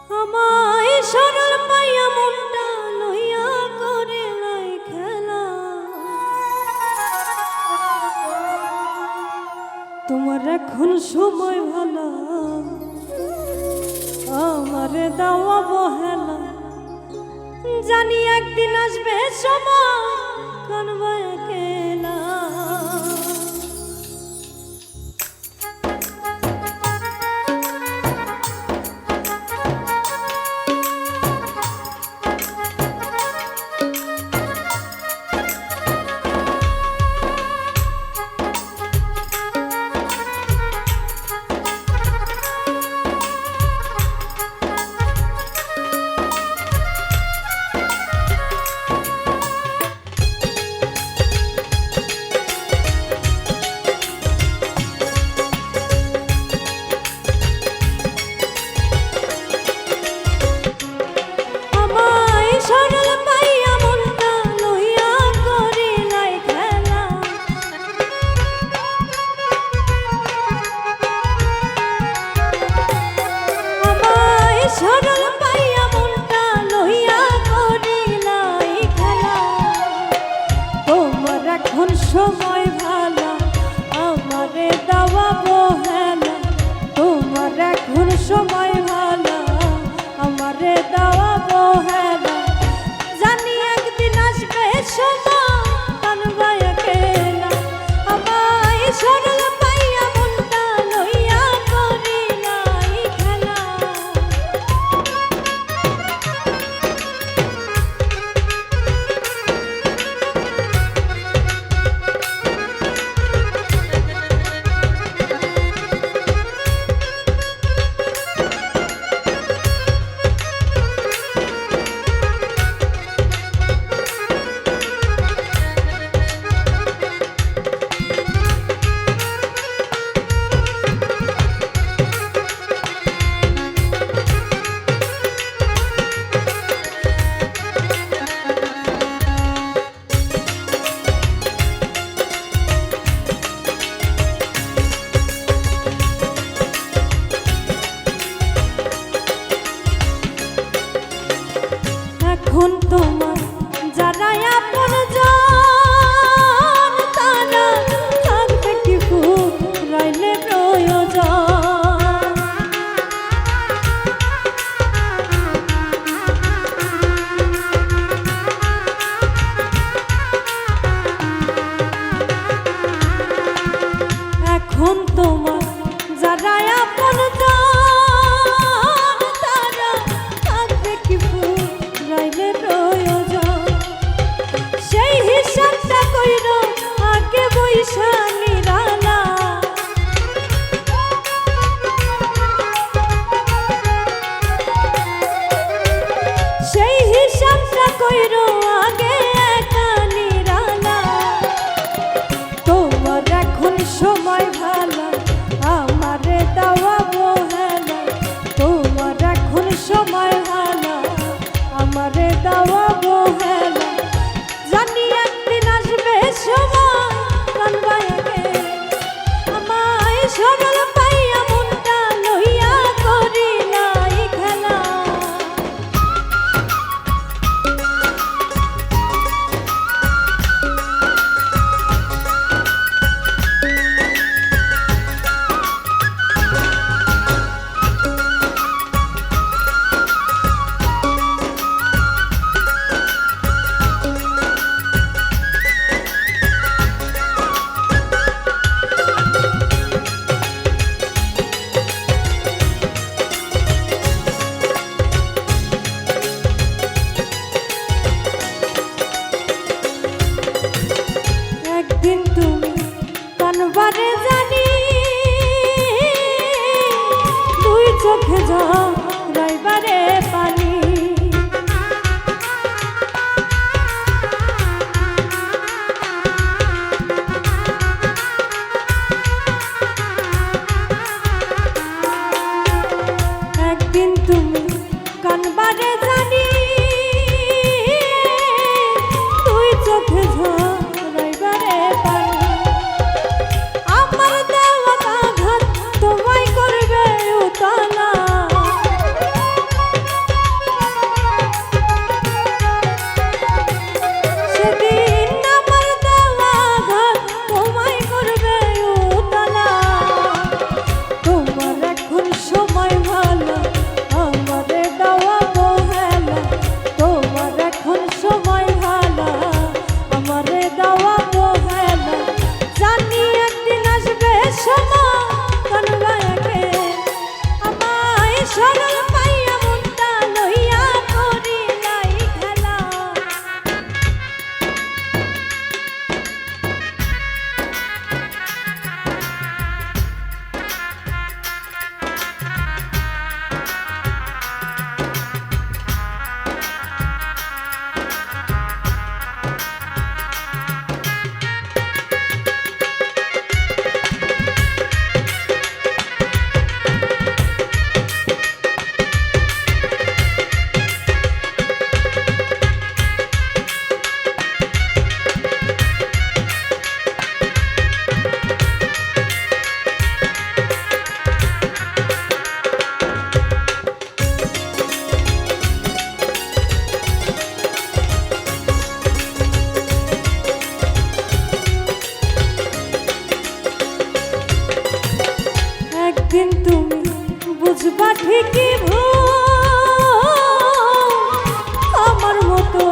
আমায় সরল পাইয়া মনটা লইয়া করে লাই খেলা। তোমার এখন সময় ভালো, আমারে দাও অবহেলা। জানি একদিন আসবে সময় কানবা একেলা। সরল পাইয়া মনটা লইয়া করিলাই খেলা। তোমার এখন সময় ভালো, আমারে দেওয়া বহেলা। তোমার এখন সময় ভালো, আমারে দেওয়া বহেলা। জানি একদিন আসবে সময় কানবা একেলা। আমায় সরল পাইয়া মনটা লইয়া করিলাই খেলা। এখন তোমার যারা আপন জন, তারা থাকবে কি ফুরাইলে প্রয়োজন। এখন তোমার যারা আপন জন, তারা থাকবে কি ফুরাইলে প্রয়োজন। সেই হিসাবটা কইরো আগে বইসা নিরালা। সেই হিসাবটা কইরো আগে একা নিরালা। তোমার এখন সময় ভালো, আমারে দেওয়া বহেলা। তোমার এখন সময় ভালো, আমারে দেওয়া বহেলা। জানি একদিন আসবে সময় কানবা একেলা। আমায় সরল পাইয়া মনটা লইয়া করিলাই খেলা। একদিন তুমি কানবারে জানি, দুই চোখে ঝরাইবারে পানি। একদিন তুমি কানবারে জানি, দুই চোখে ঝরাইবারে পানি। আমার দেওয়া আঘাত তোমায় করবে উতলা। বুঝবা ঠিকই ভুল আমার মতো